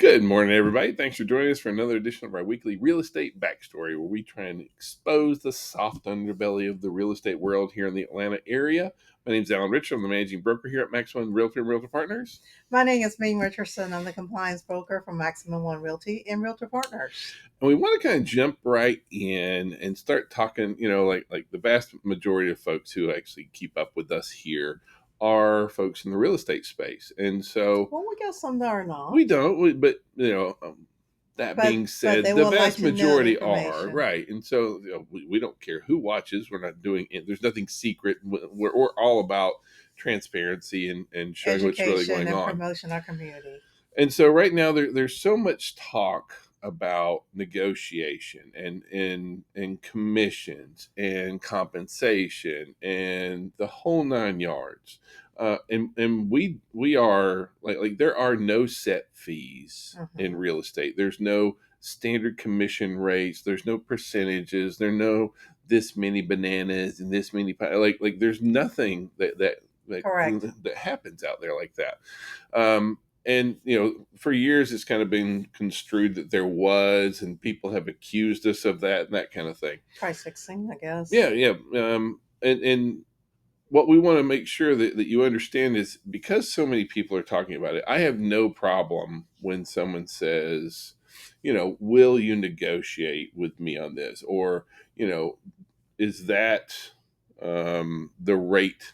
Good morning, everybody. Thanks for joining us for another edition of our weekly real estate backstory, where we try and expose the soft underbelly of the real estate world here in the Atlanta area. My name is Alan Richard. I'm the managing broker here at Maximum One Realty and Realtor Partners. My name is Ming Richardson. I'm the compliance broker for Maximum One Realty and Realtor Partners. And we want to kind of jump right in and start talking, like the vast majority of folks who actually keep up with us here are folks in the real estate space. And so Well, we got some that are not. we don't, but that being But said, they the would like vast to know the majority are information. right, and so we don't care who watches. We're not doing it. There's nothing secret. We're all about transparency and showing what's really Education going and on. promotion our community. And so right now there's so much talk about negotiation and commissions and compensation and the whole nine yards. And we are like there are no set fees in real estate. There's no standard commission rates. There's no percentages. There are no this many bananas and this many like there's nothing that Correct. that happens out there like that. And for years it's kind of been construed that there was, and people have accused us of that and that kind of thing. Price fixing, I guess. Yeah. And what we want to make sure that you understand is, because so many people are talking about it, I have no problem when someone says, will you negotiate with me on this? Or, is that the rate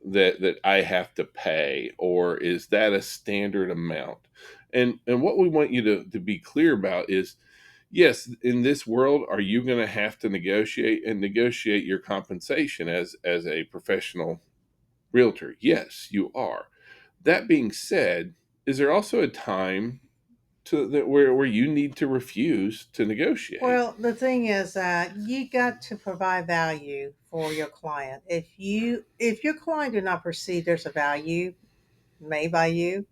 that I have to pay, or is that a standard amount? And what we want you to be clear about is, yes, in this world, are you going to have to negotiate your compensation as a professional realtor? Yes, you are. That being said, is there also a time where you need to refuse to negotiate? Well, the thing is that you got to provide value for your client. If your client do not perceive there's a value made by you,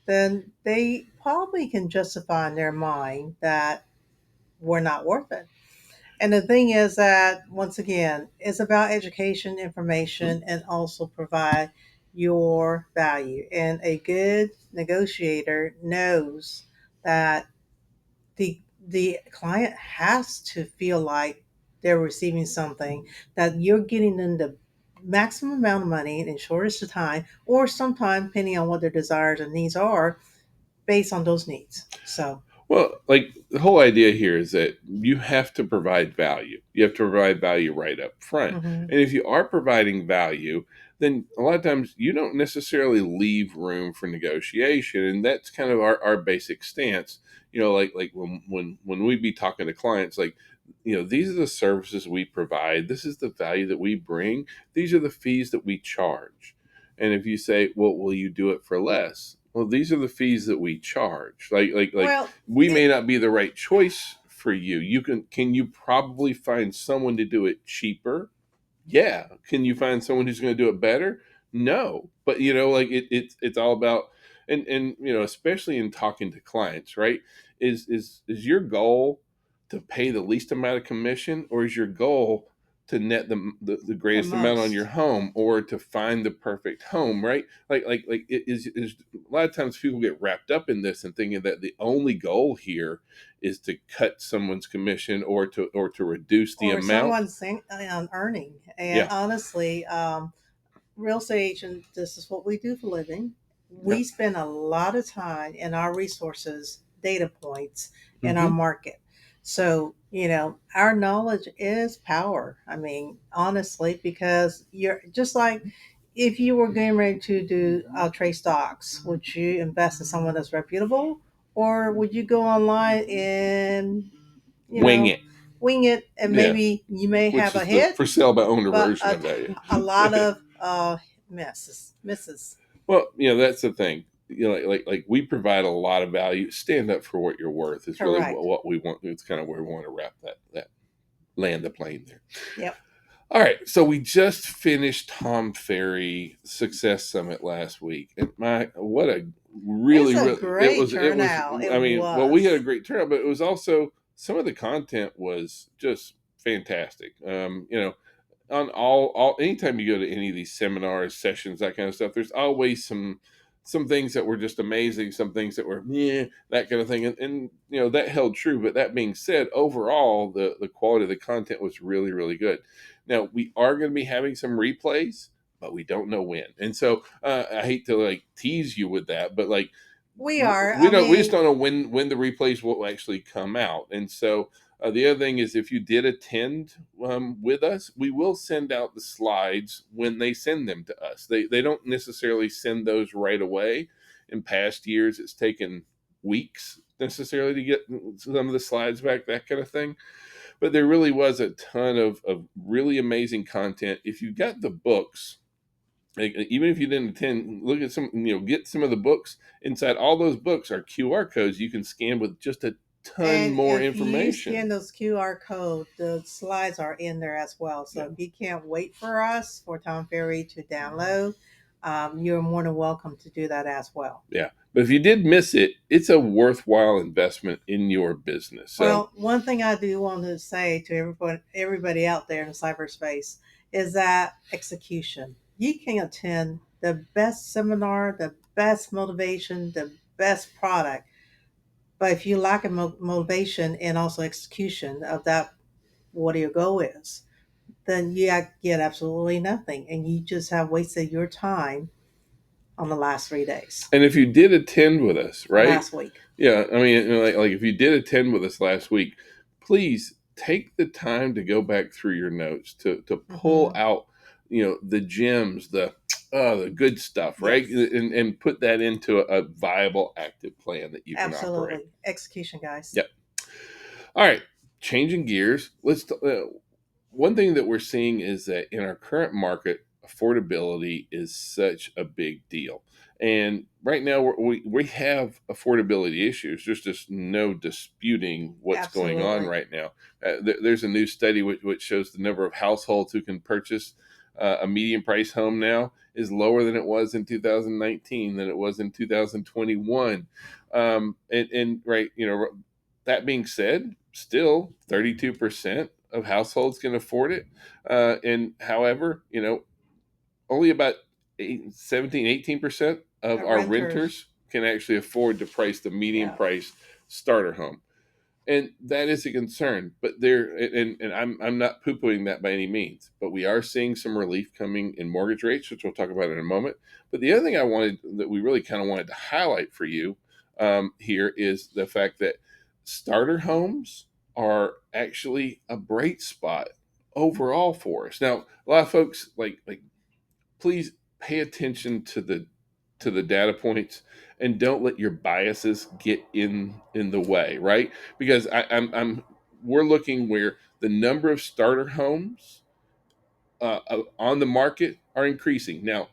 then they probably can justify in their mind that we're not worth it. And the thing is that, once again, it's about education, information, and also provide your value. And a good negotiator knows that the client has to feel like they're receiving something, that you're getting them the maximum amount of money in shortest of time, or sometime depending on what their desires and needs are, based on those needs. So Well, like, the whole idea here is that you have to provide value. You have to provide value right up front. mhm. And if you are providing value, then a lot of times you don't necessarily leave room for negotiation. And that's kind of our basic stance. Like when we be talking to clients, like, these are the services we provide. This is the value that we bring. These are the fees that we charge. And if you say, well, will you do it for less? Well, these are the fees that we charge. Like Well, we may it, not be the right choice for you. Can you probably find someone to do it cheaper? Yeah. Can you find someone who's going to do it better? No. But like it's all about, and especially in talking to clients, right? Is your goal to pay the least amount of commission, or is your goal to net the the greatest amount on your most. home, or to find the perfect home, right? Like it is a lot of times people get wrapped up in this and thinking that the only goal here is to cut someone's commission, or to reduce the Or amount. someone's earning. And Yeah. honestly, real estate agent, this is what we do for a living. Yeah. We spend a lot of time in our resources, data points in our Hmm. market. So, our knowledge is power. I mean, honestly, because you're just like, if you were getting ready to do trade stocks, would you invest in someone that's reputable? Or would you go online and, you Wing know, it. wing it, and Yeah. maybe you may Which have a is the hit, for sale by owner but version of that. a lot Yeah. of misses. Well, that's the thing. Like we provide a lot of value. Stand up for what you're worth is really Correct. what we want. It's kind of where we want to wrap that land the plane there. Yep. All right, so we just finished Tom Ferry Success Summit last week, and what a It's really a really great it was. turnout. It I mean, well, we had a was. great turnout, but it was also, some of the content was just fantastic. On all anytime you go to any of these seminars, sessions, that kind of stuff, there's always some things that were just amazing, some things that were yeah, that kind of thing, and that held true. But that being said, overall the quality of the content was really really good. Now we are going to be having some replays, but we don't know when. And so I hate to like tease you with that, but like We are. we I don't we just mean, don't know when the replays will actually come out. And so the other thing is, if you did attend with us, we will send out the slides when they send them to us. They don't necessarily send those right away. In past years, it's taken weeks necessarily to get some of the slides back, that kind of thing. But there really was a ton of really amazing content. If you got the books, like, even if you didn't attend, look at some, get some of the books. Inside all those books are QR codes you can scan with just a ton and more if you scan information. those QR code, the slides are in there as well. So Yeah. if you can't wait for us for Tom Ferry to download, you're more than welcome to do that as well. Yeah. But if you did miss it, it's a worthwhile investment in your business. So, Well, one thing I do want to say to everybody out there in cyberspace is that execution. You can attend the best seminar, the best motivation, the best product, but if you lack a motivation and also execution of that, what your goal is, then you get absolutely nothing, and you just have wasted your time on the last 3 days, and if you did attend with us, right? last week. Yeah. I mean, like if you did attend with us last week, please take the time to go back through your notes to pull Hmm. out, the gems, the good stuff, right? Yes, And put that into a viable active plan that you can operate. absolutely. Execution, guys. Yep. All right, changing gears. One thing that we're seeing is that in our current market, affordability is such a big deal. And right now, we have affordability issues. There's just no disputing what's going on Absolutely. right now. There's a new study which shows the number of households who can purchase a median price home now is lower than it was in 2019, than it was in 2021. And right, that being said, still 32% of households can afford it. And however, only about 18% of our Renters. renters can actually afford to price the median Yeah. price starter home. And that is a concern, but and I'm not poo-pooing that by any means, but we are seeing some relief coming in mortgage rates, which we'll talk about in a moment. But the other thing that we really kind of wanted to highlight for you here is the fact that starter homes are actually a bright spot overall for us. Now, a lot of folks like please pay attention to the data points and don't let your biases get in the way, right? Because I'm we're looking where the number of starter homes on the market are increasing. Now,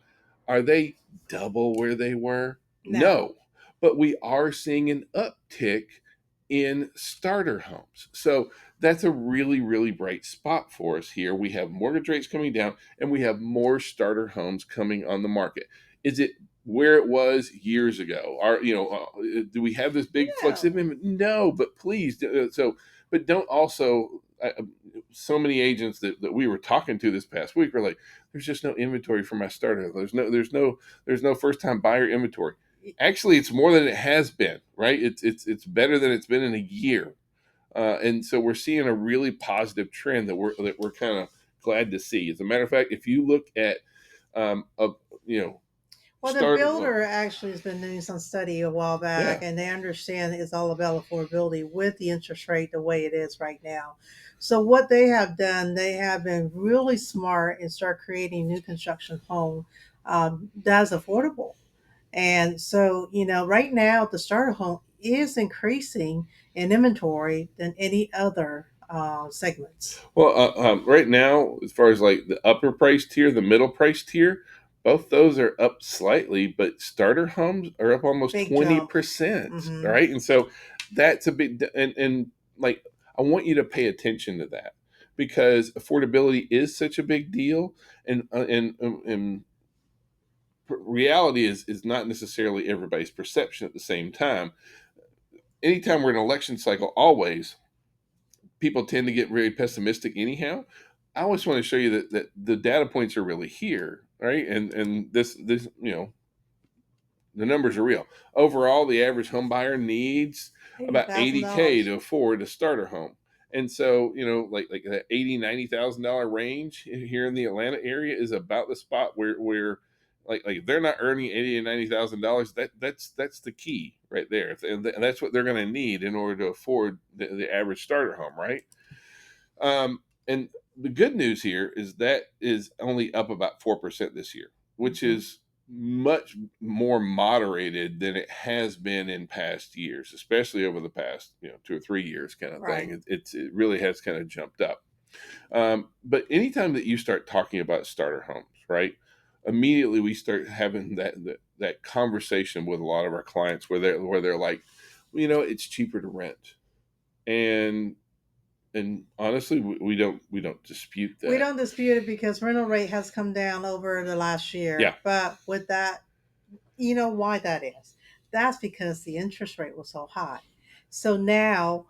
are they double where they were? No. No, but we are seeing an uptick in starter homes. So that's a really, really bright spot for us here. We have mortgage rates coming down and we have more starter homes coming on the market. Is it where it was years ago? Do we have this big flux of No. inventory? No, but please, but don't also. So many agents that we were talking to this past week were like, "There's just no inventory for my starter. There's no first time buyer inventory." Actually, it's more than it has been, right? It's better than it's been in a year, and so we're seeing a really positive trend that we're kind of glad to see. As a matter of fact, if you look at a you know Well, the start well, builder actually has been doing some study a while back, yeah. and they understand it's all about affordability with the interest rate the way it is right now. So what they have done, they have been really smart and start creating new construction home that's affordable. And so, right now the starter home is increasing in inventory than any other segments. Well, right now, as far as like the upper price tier, the middle price tier, both those are up slightly, but starter homes are up almost Big twenty jump. percent, Hmm. right? And so that's a big and like I want you to pay attention to that because affordability is such a big deal, and reality is not necessarily everybody's perception at the same time. Anytime we're in an election cycle, always people tend to get very pessimistic anyhow. I always want to show you that the data points are really here, right? And this The numbers are real. Overall, the average home buyer needs eighty about thousand 80K dollars. to afford a starter home. And so, like that 80, $90,000 range here in the Atlanta area is about the spot where like if they're not earning 80 and $90,000, that's the key right there. And that's what they're going to need in order to afford the average starter home, right? And the good news here is that is only up about 4% this year, which Mhm. is much more moderated than it has been in past years, especially over the past 2 or 3 years, kind of thing. Right. It really has kind of jumped up. But anytime that you start talking about starter homes, right? Immediately we start having that conversation with a lot of our clients where they're like, well, it's cheaper to rent, and honestly, we don't dispute We that. don't dispute it because rental rate has come down over the last Yeah. year. But with that, you know why that is? That's because the interest rate was so high. So now,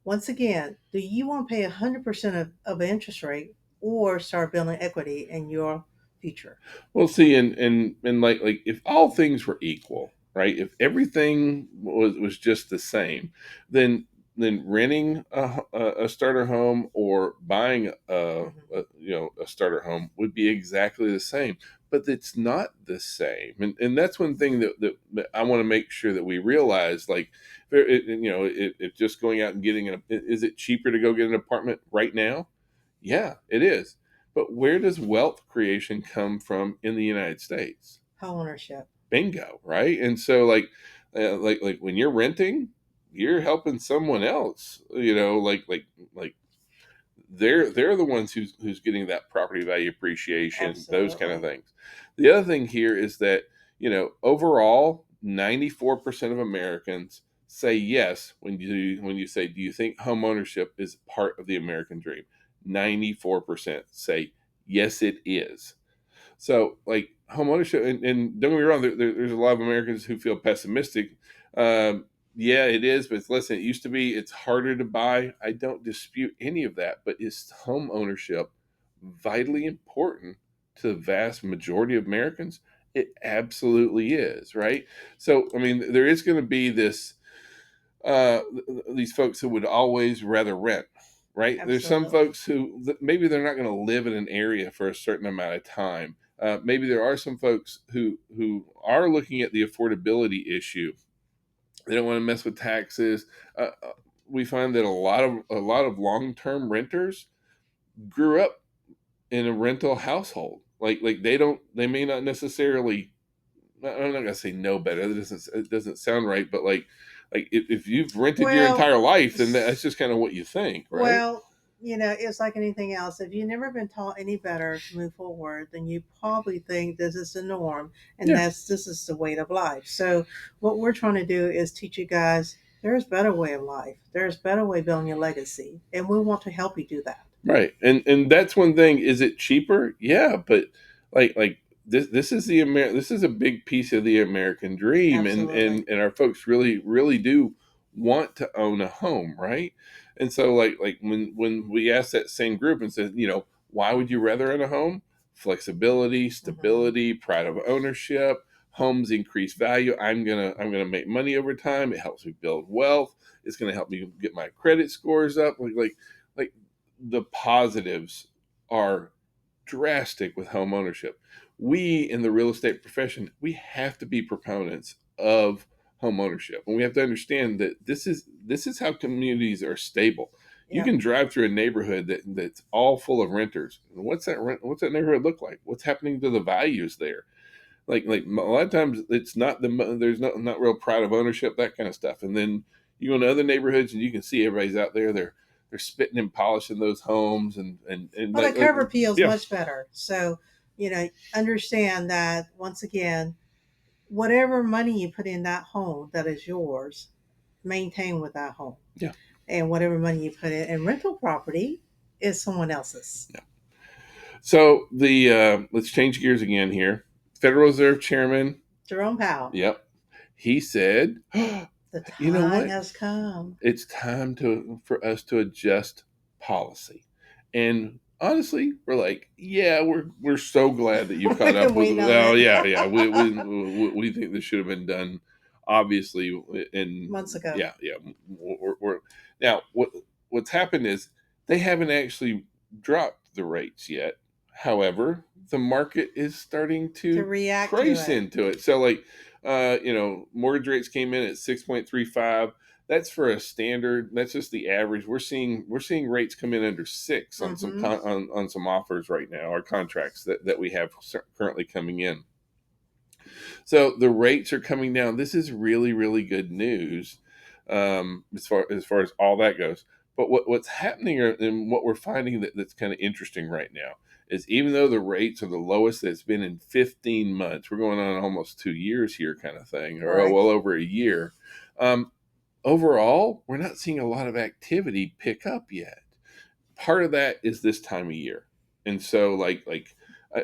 once again, do you want to pay 100% of an interest rate or start building equity in your future? Well, see, and like if all things were equal, right? If everything was just the same, then renting a starter home or buying Mhm. a starter home would be exactly the same. But it's not the same, and that's one thing that I want to make sure that we realize. Like, if just going out and getting is it cheaper to go get an apartment right now? Yeah, it is. But where does wealth creation come from in the United States? Home ownership. Bingo, right? And so, like when you're renting, you're helping someone else. Like they're the ones who's getting that property value appreciation, those kind of Absolutely. things. The other thing here is that overall, 94% of Americans say yes when you say, do you think home ownership is part of the American dream? 94% say yes, it is. So, like home ownership, and don't get me wrong, there's a lot of Americans who feel pessimistic. Yeah, it is, but listen, it used to be it's harder to buy. I don't dispute any of that, but is home ownership vitally important to the vast majority of Americans? It absolutely is, right? So, I mean, there is going to be uh, these folks who would always rather rent, right? There's some Absolutely. folks who maybe they're not going to live in an area for a certain amount of time. Maybe there are some folks who are looking at the affordability issue. They don't want to mess with taxes. We find that a lot of long term renters grew up in a rental household. Like they may not necessarily, I'm not gonna say no better. It doesn't sound right, but like if you've rented your Well, entire life, then that's just kind of what you think, right? Well, it's like anything else. If you've never been taught any better to move forward, then you probably think this is the norm and Yeah, this is the way of life. So what we're trying to do is teach you guys there's better way of life. There's better way building your legacy. And we want to help you do that. right. And that's one thing. Is it cheaper? Yeah, but like this is a big piece of the American dream, and Absolutely. and and our folks really do want to own a home, right? And so like when we ask that same group and said, why would you rather own a home? Flexibility, Hmm. stability, pride of ownership. Homes increase value. I'm gonna make money over time. It helps me build wealth. It's gonna help me get my credit scores up. Like the positives are drastic with home ownership. We in the real estate profession, we have to be proponents of home ownership, and we have to understand that this is how communities are stable. You Yep. can drive through a neighborhood that's all full of renters. What's that neighborhood look like? What's happening to the values there? Like a lot of times it's not there's not real pride of ownership, that kind of stuff. And then you go into other neighborhoods and you can see everybody's out there, they're spitting and polishing those homes, and Well, the curb appeal is yeah, much better. So, understand that once again, whatever money you put in that home that is yours, maintain with that home. yeah, And whatever money you put in rental property is someone else's. yeah. So the let's change gears again here. Federal Reserve Chairman, Jerome Powell, yep, he said, the you know time what, has come. it's time for us to adjust policy. And honestly, we're like, yeah, we're so glad that you We've caught up been with. waiting on Oh it yeah. We think this should have been done, obviously. And months ago. yeah. We're now what's happened is they haven't actually dropped the rates yet. However, the market is starting To to react to price it. into it. So like, mortgage rates came in at 6.35. That's for a standard. That's just the average. We're seeing rates come in under six on some Mm-hmm. on some offers right now, or contracts that we have currently coming in. So the rates are coming down. This is really really good news, as far as all that goes. But what's happening, and what we're finding that's kind of interesting right now, is even though the rates are the lowest that it's been in 15 months, we're going on almost 2 years here, kind of thing, or Correct. well over a year. Um, Overall, we're not seeing a lot of activity pick up yet. Part of that is this time of year, and so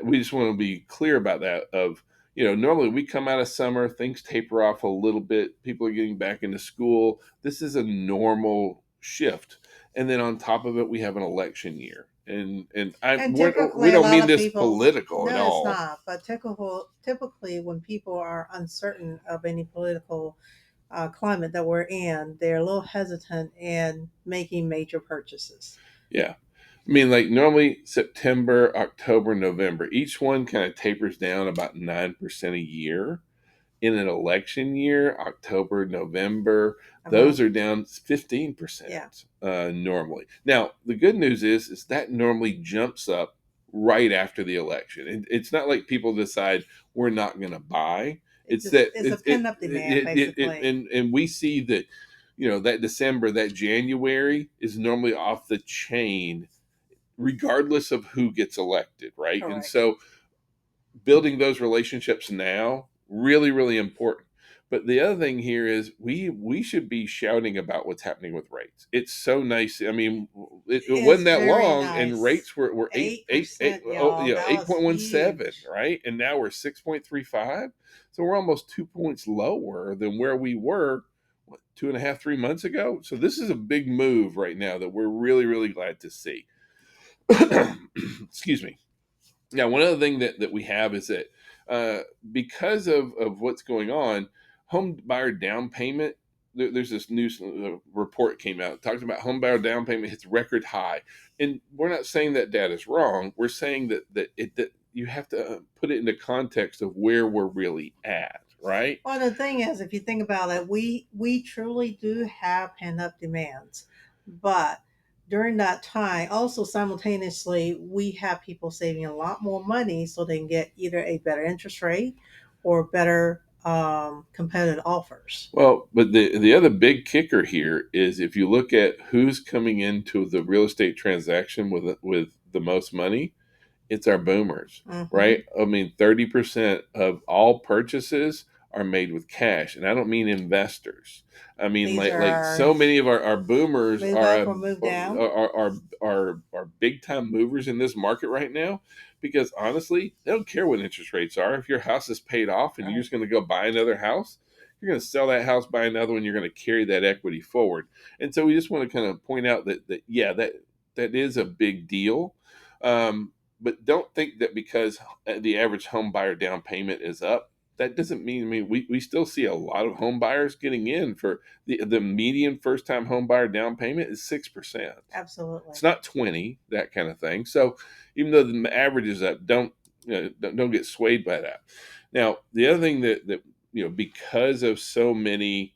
we just want to be clear about that. Of normally we come out of summer, things taper off a little bit. People are getting back into school. This is a normal shift, and then on top of it, we have an election year. And And we typically, a don't lot mean of this people, political at no, it's all. not. But typically, when people are uncertain of any political climate that we're in, they're a little hesitant in making major purchases. Yeah. I mean, like normally September, October, November, each one kind of tapers down about 9% a year. In an election year, October, November, Uh-huh. those are down Yeah. 15% normally. Now, the good news is that normally jumps up right after the election. It's not like people decide we're not going to buy. It It's just that it's a pent up demand, basically. and we see that that December, that January is normally off the chain, regardless of who gets elected, right? And Correct. so building those relationships now really really important. But the other thing here is we should be shouting about what's happening with rates. It's so nice. I mean, it wasn't It's that very long and nice. rates were eight 8%, y'all. That eight was point one seven, huge. right? And now we're 6.35. So we're almost 2 points lower than where we were, what, 2.5 3 months ago. So this is a big move right now that we're really really glad to see. Excuse me. Now, one other thing that we have is that, because of what's going on, home buyer down payment. There's this news report came out, talks about home buyer down payment hits record high, and we're not saying that data is wrong. We're saying that you have to put it into context of where we're really at, right? Well, the thing is, if you think about it, we truly do have pent up demands, but during that time, also simultaneously, we have people saving a lot more money so they can get either a better interest rate or better competitive offers. Well, but the other big kicker here is if you look at who's coming into the real estate transaction with the most money, it's our boomers, Hmm. right? I mean, 30% of all purchases are made with cash. And I don't mean investors. I mean, These like are so many of our boomers move up or move down. are big time movers in this market right now, because honestly, they don't care what interest rates are. If your house is paid off and you're Right. just going to go buy another house, you're going to sell that house, buy another one, you're going to carry that equity forward. And so we just want to kind of point out that yeah, that is a big deal. But don't think that because the average home buyer down payment is up, that doesn't mean. I mean, we still see a lot of home buyers getting in. For the median first time home buyer down payment is 6%. Absolutely. It's not 20, that kind of thing. So even though the average is up, don't get swayed by that. Now the other thing that because of so many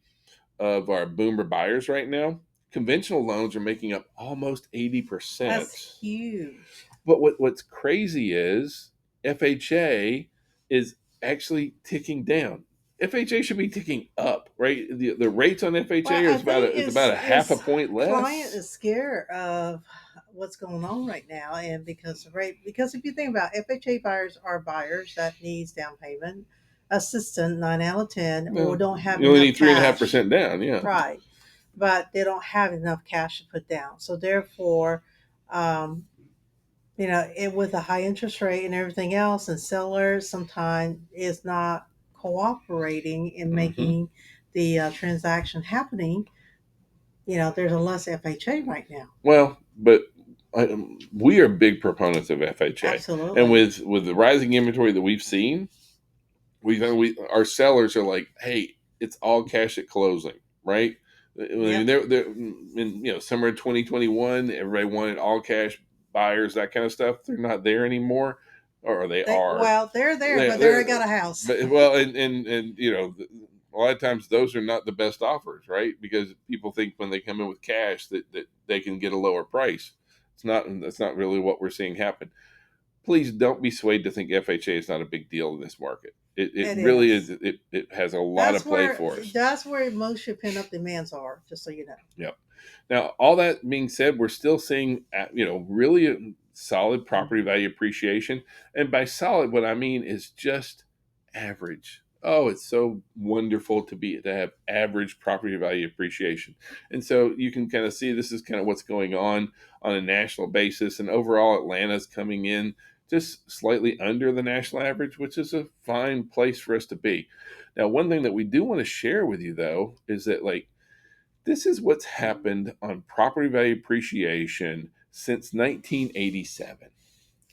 of our boomer buyers right now, conventional loans are making up almost That's 80%. huge. But what's crazy is FHA is actually ticking down. FHA should be ticking up, right? The rates on Well, FHA I is about think a half a is point client less. is scared of what's going on right now, and because of rate. Because if you think about FHA buyers are buyers that needs down payment assistance 9 out of 10 or Well, don't have you only enough need three and a half cash, percent down. Yeah. right? But they don't have enough cash to put down, so therefore, um, with a high interest rate and everything else, and sellers sometimes is not cooperating in Hmm. making the transaction happening. There's a less FHA right now. Well, but we are big proponents of FHA, and Absolutely. with the rising inventory that we've seen, we our sellers are like, hey, it's all cash at closing, right? I mean, Yep. they're in, summer of 2021, everybody wanted all cash buyers, that kind of stuff. They're not there anymore, or they are. They're there, They, but they already they're, got a house. but well, and a lot of times those are not the best offers, right? Because people think when they come in with cash that they can get a lower price. It's not. That's not really what we're seeing happen. Please don't be swayed to think FHA is not a big deal in this market. It It really is. is. It has a lot of play for us. That's where most your pin up demands are. Just so you know. Yep. Now, all that being said, we're still seeing, really solid property value appreciation. And by solid, what I mean is just average. Oh, it's so wonderful to have average property value appreciation. And so you can kind of see this is kind of what's going on a national basis. And overall, Atlanta's coming in just slightly under the national average, which is a fine place for us to be. Now, one thing that we do want to share with you, though, is that this is what's happened on property value appreciation since 1987.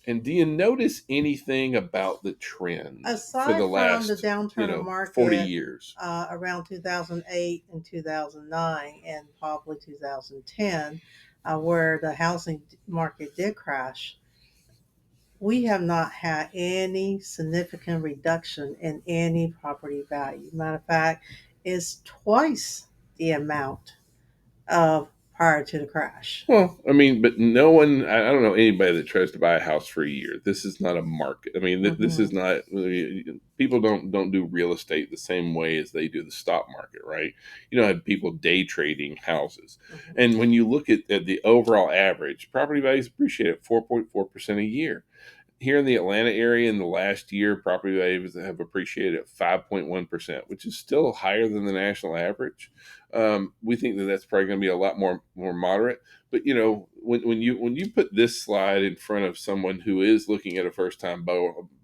And do you notice anything about the trend for the Aside from the last, downturn of 40 market years? around 2008 and 2009 and probably 2010, where the housing market did crash, we have not had any significant reduction in any property value. Matter of fact, it's twice the amount of prior to the crash. Well, I mean, but no one, I don't know anybody that tries to buy a house for a year. This is not a market. I mean, this is Hmm. not, people don't do real estate the same way as they do the stock market, right? You don't have people day trading houses. Hmm. And when you look at the overall average, property values appreciate at 4.4% a year. Here in the Atlanta area in the last year, property values have appreciated at 5.1%, which is still higher than the national average. We think that that's probably going to be a lot more moderate. But when you put this slide in front of someone who is looking at a first time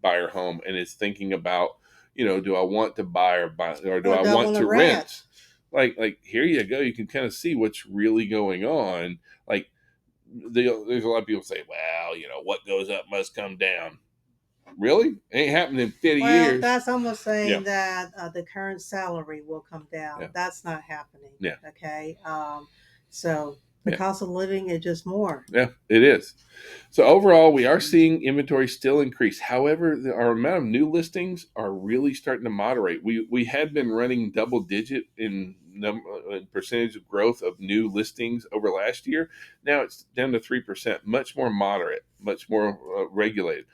buyer home and is thinking about, do I want to buy or do Or I want double a to rent. rent? Like here you go. You can kind of see what's really going on. Like there's a lot of people say, well, what goes up must come down. Really? Ain't happened in 50 Well, years. that's almost Yeah. saying that the current salary will come Yeah. down. That's not happening. Yeah. Okay. So the Yeah. cost of living is just more. Yeah. It is. So overall, we are seeing inventory still increase. However, our amount of new listings are really starting to moderate. We had been running double digit in percentage of growth of new listings over last year. Now it's down to 3%, much more moderate, much more regulated.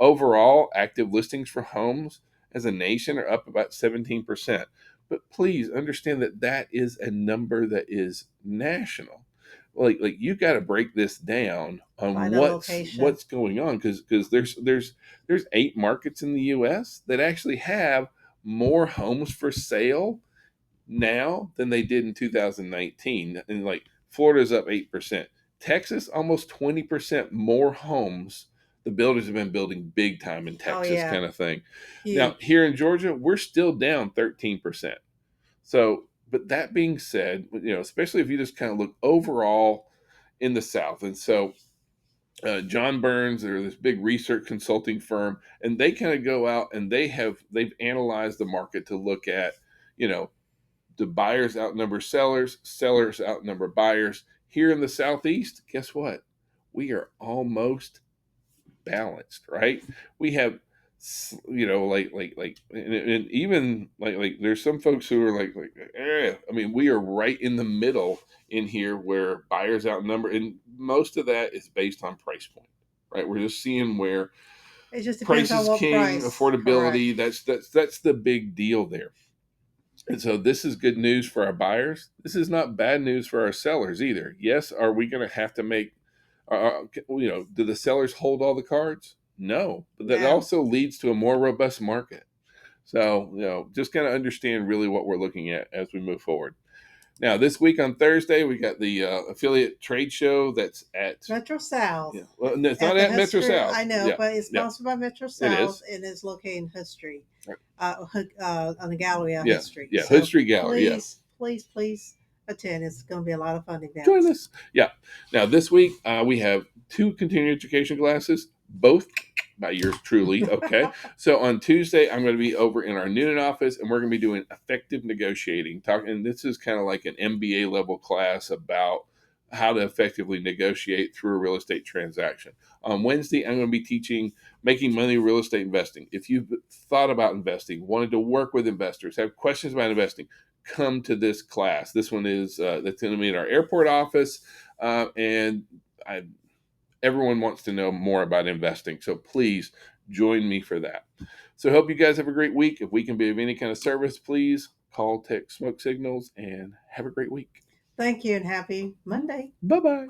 Overall, active listings for homes as a nation are up about 17%. But please understand that that is a number that is national. Like you got to break this down By on the location. what's going on, because there's 8 markets in the U.S. that actually have more homes for sale now than they did in 2019, and like Florida's up 8%, Texas almost 20% more homes. The builders have been building big time in Oh Texas, yeah, kind of thing. Now huge. here in Georgia, we're still down 13%. So, but that being said, especially if you just kind of look overall in the South, and so John Burns, they're this big research consulting firm, and they kind of go out and they've analyzed the market to look at, you know, the buyers outnumber sellers, sellers outnumber buyers. Here in the Southeast, guess what? We are almost balanced, right? We have, and even there's some folks who are I mean, we are right in the middle in here where buyers outnumber, and most of that is based on price point, right? We're just seeing where It just depends price on is what king, price. Correct. affordability. That's the big deal there. And so this is good news for our buyers. This is not bad news for our sellers either. Yes, are we going to have to make, do the sellers hold all the cards? No, but that No. also leads to a more robust market. So, just kind of understand really what we're looking at as we move forward. Now, this week on Thursday, we got the affiliate trade show that's at, Metro South. yeah, well, no, it's At not the at Metro history, South. I know, Yeah, but it's yeah, sponsored by Metro it South is. and it's located in History, on the Gallery of Yeah, History. yeah, Hood So Street Gallery. Yeah, please, please, please attend. It's going to be a lot of fun Join events. us. Yeah. Now, this week, we have 2 continuing education classes, both by yours truly. Okay. So on Tuesday, I'm going to be over in our Noonan office, and we're going to be doing effective negotiating. And this is kind of like an MBA level class about how to effectively negotiate through a real estate transaction. On Wednesday, I'm going to be teaching making money real estate investing. If you've thought about investing, wanted to work with investors, have questions about investing, come to this class. This one is that's going to be in our airport office, and I, everyone wants to know more about investing. So please join me for that. So I hope you guys have a great week. If we can be of any kind of service, please call, text, smoke signals, and have a great week. Thank you and happy Monday. Bye bye.